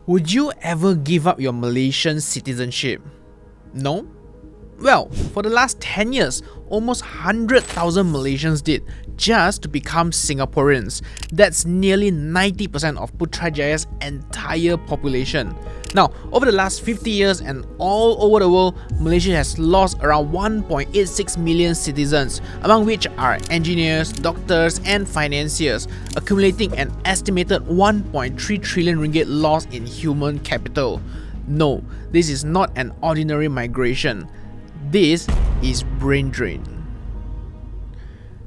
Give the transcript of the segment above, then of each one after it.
Would you ever give up your Malaysian citizenship? No? Well, for the last 10 years, almost 100,000 Malaysians did just to become Singaporeans. That's nearly 90% of Putrajaya's entire population. Now, over the last 50 years and all over the world, Malaysia has lost around 1.86 million citizens, among which are engineers, doctors and financiers, accumulating an estimated 1.3 trillion ringgit loss in human capital. No, this is not an ordinary migration. This is brain drain.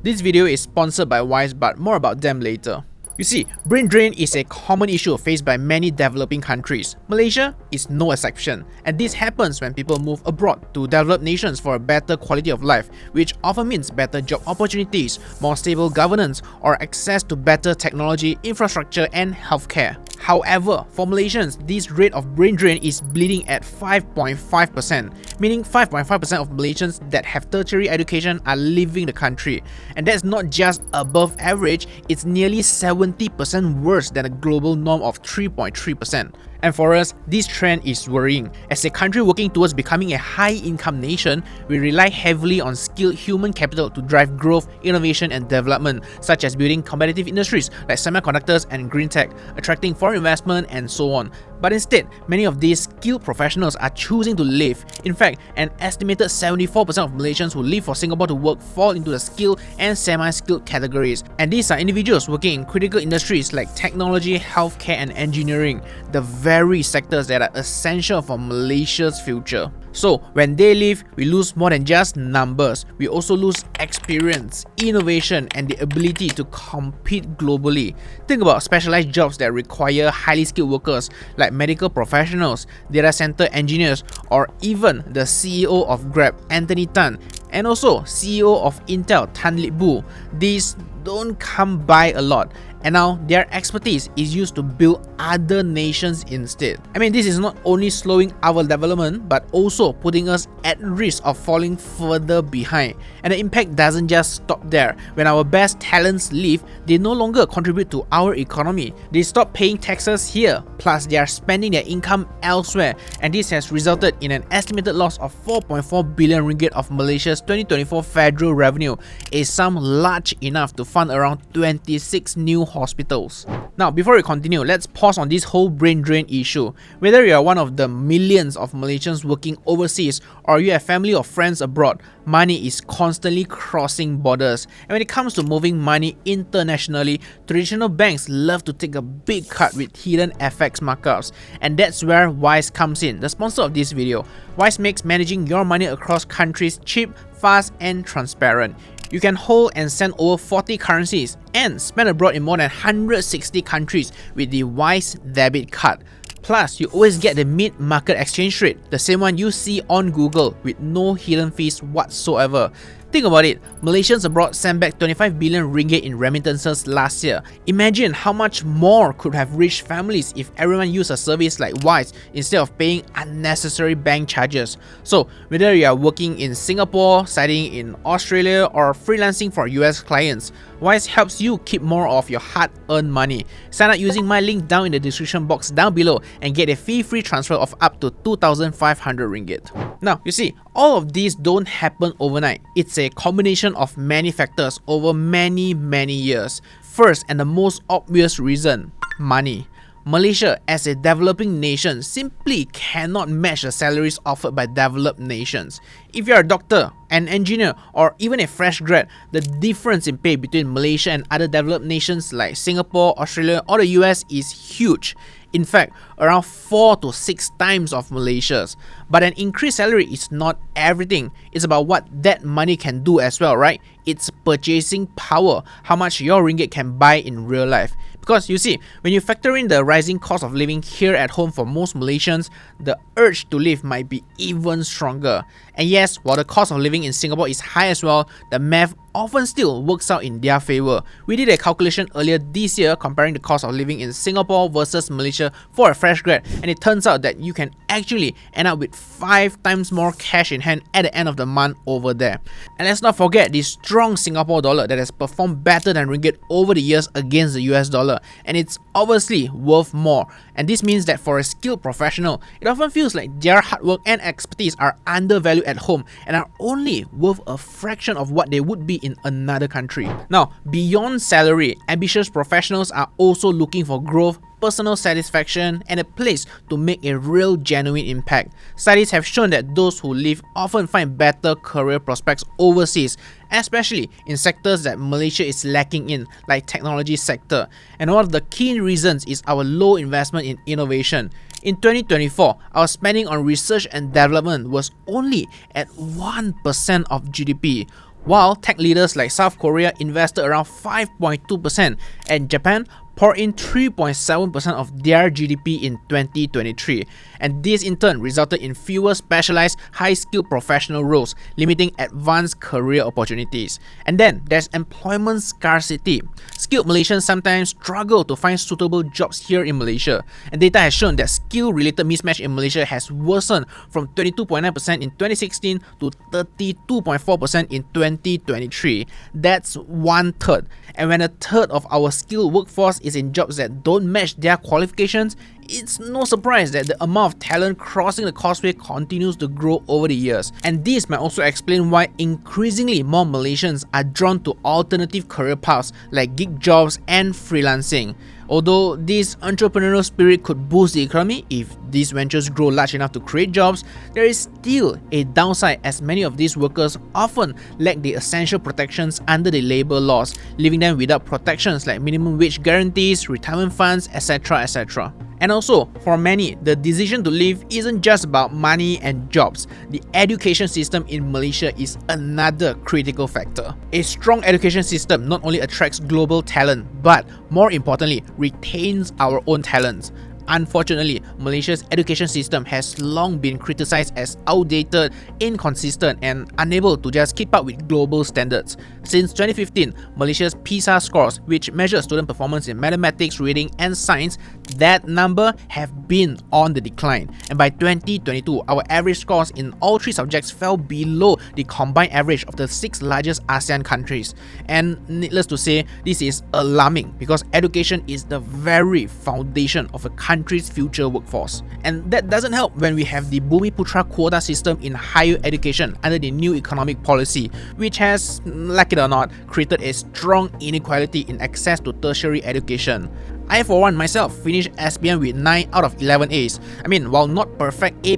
This video is sponsored by Wise, but more about them later. You see, brain drain is a common issue faced by many developing countries. Malaysia is no exception, and this happens when people move abroad to developed nations for a better quality of life, which often means better job opportunities, more stable governance, or access to better technology, infrastructure, and healthcare. However, for Malaysians, this rate of brain drain is bleeding at 5.5%, meaning 5.5% of Malaysians that have tertiary education are leaving the country. And that's not just above average, it's nearly 70% worse than a global norm of 3.3%. And for us, this trend is worrying. As a country working towards becoming a high-income nation, we rely heavily on skilled human capital to drive growth, innovation and development, such as building competitive industries like semiconductors and green tech, attracting foreign investment and so on. But instead, many of these skilled professionals are choosing to leave. In fact, an estimated 74% of Malaysians who leave for Singapore to work fall into the skilled and semi-skilled categories. And these are individuals working in critical industries like technology, healthcare and engineering, the very sectors that are essential for Malaysia's future. So when they leave, we lose more than just numbers. We also lose experience, innovation and the ability to compete globally. Think about specialized jobs that require highly skilled workers like medical professionals, data center engineers, or even the CEO of Grab, Anthony Tan, and also CEO of Intel, Tan Lip Bu. These don't come by a lot, and now their expertise is used to build other nations instead. I mean, this is not only slowing our development, but also putting us at risk of falling further behind. And the impact doesn't just stop there. When our best talents leave, they no longer contribute to our economy. They stop paying taxes here, plus they are spending their income elsewhere, and this has resulted in an estimated loss of 4.4 billion ringgit of Malaysia's 2024 federal revenue, a sum large enough to fund around 26 new hospitals. Now, before we continue, let's pause on this whole brain drain issue. Whether you are one of the millions of Malaysians working overseas or you have family or friends abroad, money is constantly crossing borders. And when it comes to moving money internationally, traditional banks love to take a big cut with hidden FX markups. And that's where Wise comes in, the sponsor of this video. Wise makes managing your money across countries cheap, fast and transparent. You can hold and send over 40 currencies and spend abroad in more than 160 countries with the Wise debit card. Plus, you always get the mid-market exchange rate, the same one you see on Google, with no hidden fees whatsoever. Think about it, Malaysians abroad sent back 25 billion ringgit in remittances last year. Imagine how much more could have reached families if everyone used a service like Wise instead of paying unnecessary bank charges. So, whether you are working in Singapore, studying in Australia, or freelancing for US clients, Wise helps you keep more of your hard-earned money. Sign up using my link down in the description box down below and get a fee-free transfer of up to 2,500 ringgit. Now, you see, all of these don't happen overnight. It's a combination of many factors over many years. First, and the most obvious reason, money. Malaysia, as a developing nation, simply cannot match the salaries offered by developed nations. If you're a doctor, an engineer, or even a fresh grad, the difference in pay between Malaysia and other developed nations like Singapore, Australia, or the US is huge. In fact, around 4 to 6 times of Malaysia's. But an increased salary is not everything. It's about what that money can do as well, right? It's purchasing power, how much your ringgit can buy in real life. Because you see, when you factor in the rising cost of living here at home for most Malaysians, the urge to live might be even stronger. And yes, while the cost of living in Singapore is high as well, the math often still works out in their favor. We did a calculation earlier this year comparing the cost of living in Singapore versus Malaysia for a fresh grad, and it turns out that you can actually end up with 5 times more cash in hand at the end of the month over there. And let's not forget the strong Singapore dollar that has performed better than ringgit over the years against the US dollar, and it's obviously worth more. And this means that for a skilled professional, it often feels like their hard work and expertise are undervalued at home and are only worth a fraction of what they would be in another country. Now, beyond salary, ambitious professionals are also looking for growth, personal satisfaction, and a place to make a real genuine impact. Studies have shown that those who leave often find better career prospects overseas, especially in sectors that Malaysia is lacking in, like technology sector. And one of the key reasons is our low investment in innovation. In 2024, our spending on research and development was only at 1% of GDP, while tech leaders like South Korea invested around 5.2% and Japan poured in 3.7% of their GDP in 2023, and this in turn resulted in fewer specialized, high-skilled professional roles, limiting advanced career opportunities. And then there's employment scarcity. Skilled Malaysians sometimes struggle to find suitable jobs here in Malaysia, and data has shown that skill-related mismatch in Malaysia has worsened from 22.9% in 2016 to 32.4% in 2023. That's 1/3. And when a third of our skilled workforce is in jobs that don't match their qualifications, it's no surprise that the amount of talent crossing the causeway continues to grow over the years. And this might also explain why increasingly more Malaysians are drawn to alternative career paths like gig jobs and freelancing. Although this entrepreneurial spirit could boost the economy if these ventures grow large enough to create jobs, there is still a downside as many of these workers often lack the essential protections under the labour laws, leaving them without protections like minimum wage guarantees, retirement funds, etc. etc. And also, for many, the decision to leave isn't just about money and jobs. The education system in Malaysia is another critical factor. A strong education system not only attracts global talent, but more importantly, retains our own talents. Unfortunately, Malaysia's education system has long been criticized as outdated, inconsistent, and unable to just keep up with global standards. Since 2015, Malaysia's PISA scores, which measure student performance in mathematics, reading, and science, that number have been on the decline. And by 2022, our average scores in all three subjects fell below the combined average of the 6 largest ASEAN countries. And needless to say, this is alarming because education is the very foundation of a country's future workforce. And that doesn't help when we have the Bumiputra quota system in higher education under the new economic policy, which has, like it or not, created a strong inequality in access to tertiary education. I, for one, myself finished SPM with 9 out of 11 A's. I mean, while not perfect A++,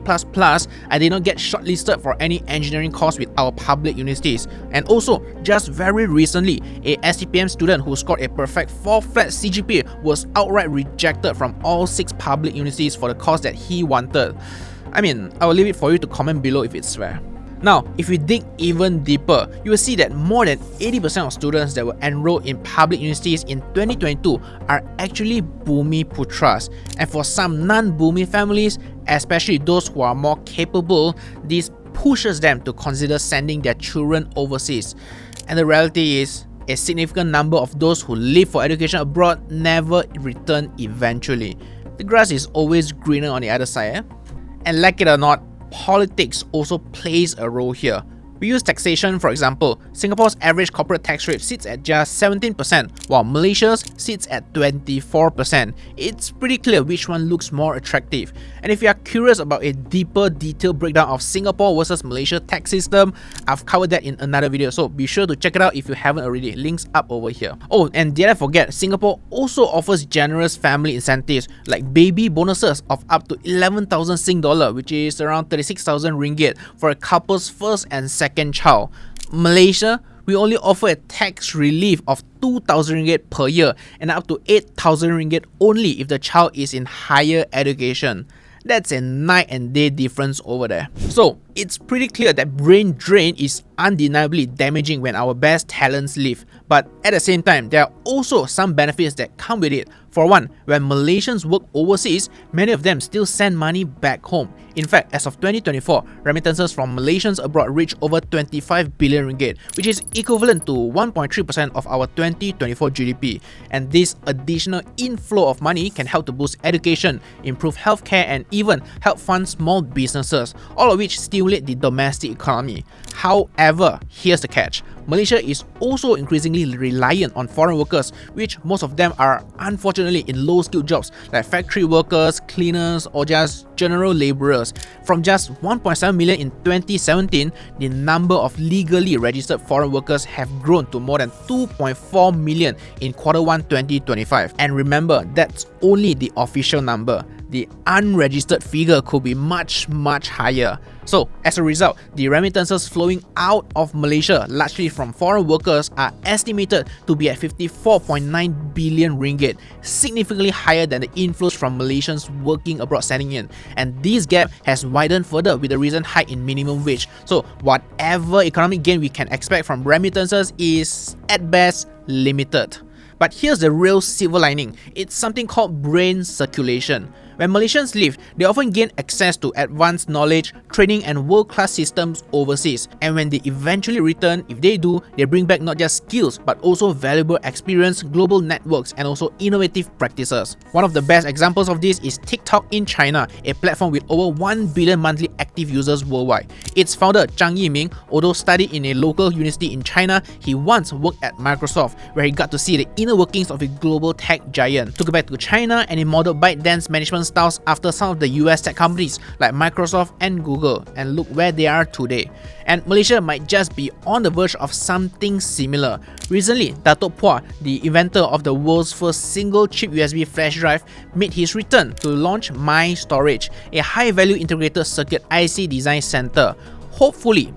I did not get shortlisted for any engineering course with our public universities. And also, just very recently, a STPM student who scored a perfect 4 flat CGPA was outright rejected from all 6 public universities for the course that he wanted. I mean, I will leave it for you to comment below if it's fair. Now, if we dig even deeper, you will see that more than 80% of students that were enrolled in public universities in 2022 are actually Bumiputras. And for some non-Bumi families, especially those who are more capable, this pushes them to consider sending their children overseas. And the reality is, a significant number of those who leave for education abroad never return eventually. The grass is always greener on the other side, eh? And like it or not, politics also plays a role here. We use taxation, for example. Singapore's average corporate tax rate sits at just 17%, while Malaysia's sits at 24%. It's pretty clear which one looks more attractive. And if you are curious about a deeper, detailed breakdown of Singapore versus Malaysia tax system, I've covered that in another video, so be sure to check it out if you haven't already. Links up over here. Oh, and did I forget, Singapore also offers generous family incentives like baby bonuses of up to 11,000 Sing dollar, which is around 36,000 ringgit for a couple's first and second child. Malaysia, we only offer a tax relief of 2,000 ringgit per year and up to 8,000 ringgit only if the child is in higher education. That's a night and day difference over there. So it's pretty clear that brain drain is undeniably damaging when our best talents leave. But at the same time, there are also some benefits that come with it. For one, when Malaysians work overseas, many of them still send money back home. In fact, as of 2024, remittances from Malaysians abroad reached over 25 billion ringgit, which is equivalent to 1.3% of our 2024 GDP. And this additional inflow of money can help to boost education, improve healthcare, and even help fund small businesses, all of which stimulate stimulate the domestic economy. However, here's the catch. Malaysia is also increasingly reliant on foreign workers, which most of them are unfortunately in low-skilled jobs like factory workers, cleaners, or just general laborers. From just 1.7 million in 2017, the number of legally registered foreign workers have grown to more than 2.4 million in Q1 2025. And remember, that's only the official number. The unregistered figure could be much higher. So, as a result, the remittances flowing out of Malaysia, largely from foreign workers, are estimated to be at 54.9 billion ringgit, significantly higher than the inflows from Malaysians working abroad sending in. And this gap has widened further with the recent hike in minimum wage. So, whatever economic gain we can expect from remittances is, at best, limited. But here's the real silver lining. It's something called brain circulation. When Malaysians leave, they often gain access to advanced knowledge, training, and world-class systems overseas. And when they eventually return, if they do, they bring back not just skills, but also valuable experience, global networks, and also innovative practices. One of the best examples of this is TikTok in China, a platform with over 1 billion monthly active users worldwide. Its founder, Zhang Yiming, although studied in a local university in China, he once worked at Microsoft, where he got to see the inner workings of a global tech giant. Took it back to China and he modeled ByteDance management styles after some of the US tech companies like Microsoft and Google, and look where they are today. And Malaysia might just be on the verge of something similar. Recently, Datuk Puah, the inventor of the world's first single-chip USB flash drive, made his return to launch My Storage, a high-value integrated circuit IC design center. Hopefully,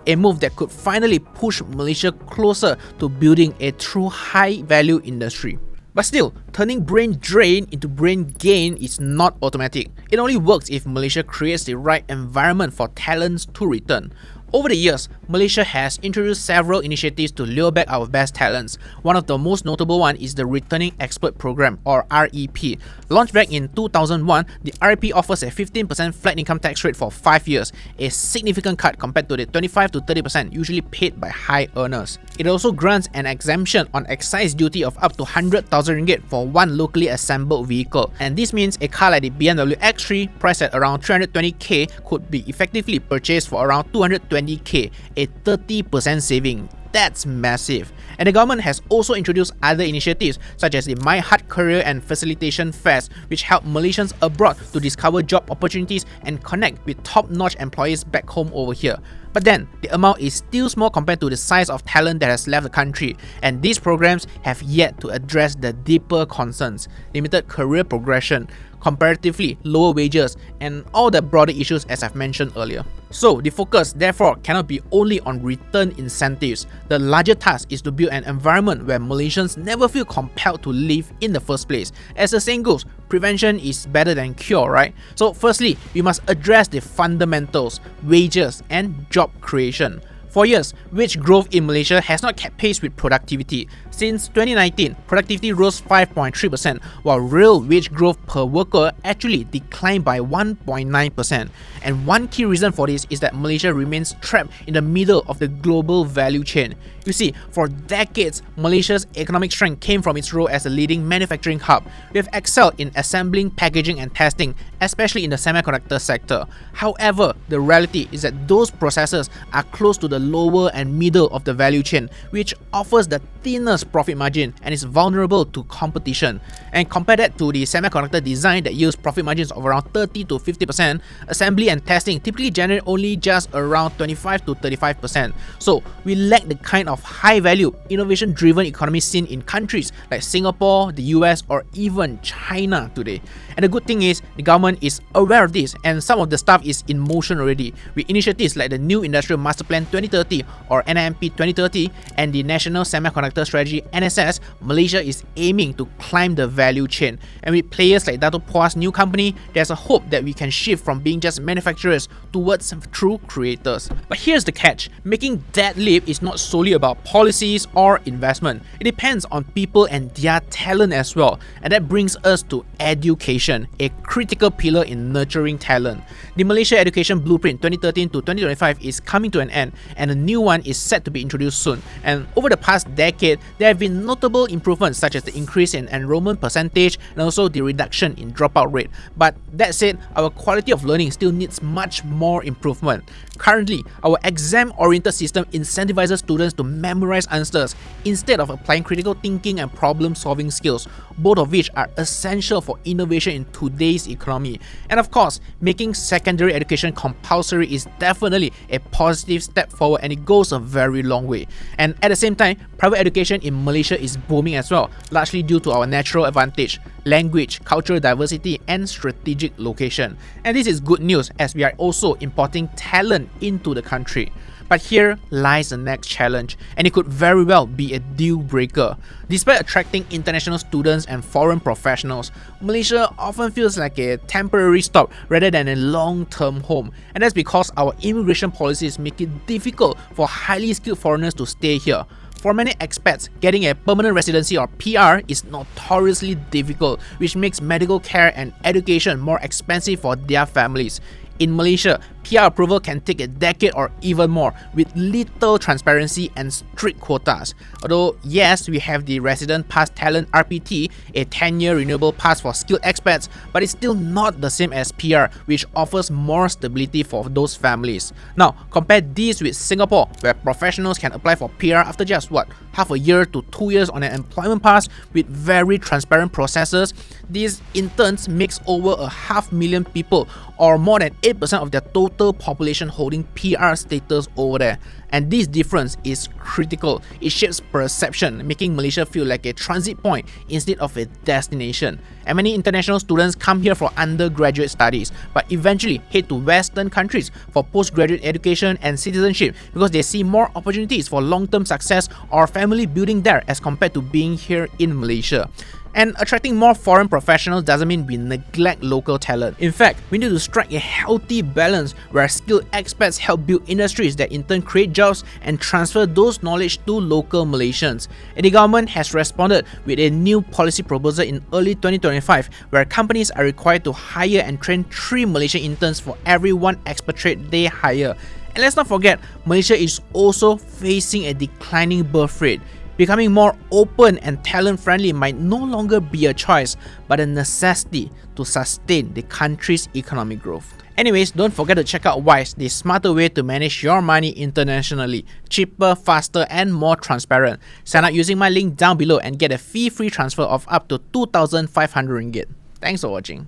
a move that could finally push Malaysia closer to building a true high-value industry. But still, turning brain drain into brain gain is not automatic. It only works if Malaysia creates the right environment for talents to return. Over the years, Malaysia has introduced several initiatives to lure back our best talents. One of the most notable one is the Returning Expert Program, or REP. Launched back in 2001, the REP offers a 15% flat income tax rate for 5 years, a significant cut compared to the 25 to 30% usually paid by high earners. It also grants an exemption on excise duty of up to 100,000 ringgit for one locally assembled vehicle. And this means a car like the BMW X3, priced at around 320k, could be effectively purchased for around 220k, a 30% saving. That's massive. And the government has also introduced other initiatives such as the My Heart Career and Facilitation Fairs, which help Malaysians abroad to discover job opportunities and connect with top-notch employees back home over here. But then, the amount is still small compared to the size of talent that has left the country, and these programs have yet to address the deeper concerns: limited career progression, comparatively lower wages, and all the broader issues as I've mentioned earlier. So the focus therefore cannot be only on return incentives. The larger task is to build an environment where Malaysians never feel compelled to leave in the first place. As the saying goes, prevention is better than cure, right? So firstly, we must address the fundamentals: wages and job creation. For years, wage growth in Malaysia has not kept pace with productivity. Since 2019, productivity rose 5.3%, while real wage growth per worker actually declined by 1.9%. And one key reason for this is that Malaysia remains trapped in the middle of the global value chain. You see, for decades, Malaysia's economic strength came from its role as a leading manufacturing hub. We have excelled in assembling, packaging, and testing, especially in the semiconductor sector. However, the reality is that those processes are close to the lower and middle of the value chain, which offers the thinnest profit margin and is vulnerable to competition. And compare that to the semiconductor design that yields profit margins of around 30 to 50%, assembly and testing typically generate only just around 25 to 35%. So we lack the kind of high-value, innovation-driven economy seen in countries like Singapore, the US, or even China today. And the good thing is, the government is aware of this, and some of the stuff is in motion already, with initiatives like the New Industrial Master Plan 2030 or NIMP 2030 and the National Semiconductor Strategy NSS. Malaysia is aiming to climb the value chain, and with players like Datuk Puah's new company, there's a hope that we can shift from being just manufacturers towards true creators. But here's the catch: making that leap is not solely about policies or investment. It depends on people and their talent as well, and that brings us to education, a critical pillar in nurturing talent. The Malaysia Education Blueprint 2013 to 2025 is coming to an end, and a new one is set to be introduced soon. And over the past decade, decade, there have been notable improvements such as the increase in enrollment percentage and also the reduction in dropout rate. But that said, our quality of learning still needs much more improvement. Currently, our exam-oriented system incentivizes students to memorize answers instead of applying critical thinking and problem-solving skills, both of which are essential for innovation in today's economy. And of course, making secondary education compulsory is definitely a positive step forward, and it goes a very long way. And at the same time, private education in Malaysia is booming as well, largely due to our natural advantage, language, cultural diversity, and strategic location. And this is good news as we are also importing talent into the country. But here lies the next challenge, and it could very well be a deal breaker. Despite attracting international students and foreign professionals, Malaysia often feels like a temporary stop rather than a long-term home. And that's because our immigration policies make it difficult for highly skilled foreigners to stay here. For many expats, getting a permanent residency or PR is notoriously difficult, which makes medical care and education more expensive for their families. In Malaysia, PR approval can take a decade or even more, with little transparency and strict quotas. Although yes, we have the Resident Pass Talent RPT, a 10-year renewable pass for skilled expats, but it's still not the same as PR, which offers more stability for those families. Now, compare this with Singapore, where professionals can apply for PR after just half a year to 2 years on an employment pass with very transparent processes. These interns makes over 500,000 people, or more than 8% of their total population holding PR status over there. And this difference is critical. It shapes perception, making Malaysia feel like a transit point instead of a destination. And many international students come here for undergraduate studies, but eventually head to Western countries for postgraduate education and citizenship because they see more opportunities for long-term success or family building there as compared to being here in Malaysia. And attracting more foreign professionals doesn't mean we neglect local talent. In fact, we need to strike a healthy balance where skilled expats help build industries that in turn create jobs and transfer those knowledge to local Malaysians. And the government has responded with a new policy proposal in early 2025 where companies are required to hire and train 3 Malaysian interns for every 1 expatriate they hire. And let's not forget, Malaysia is also facing a declining birth rate. Becoming more open and talent-friendly might no longer be a choice, but a necessity to sustain the country's economic growth. Anyways, don't forget to check out Wise, the smarter way to manage your money internationally. Cheaper, faster, and more transparent. Sign up using my link down below and get a fee-free transfer of up to 2,500 ringgit. Thanks for watching.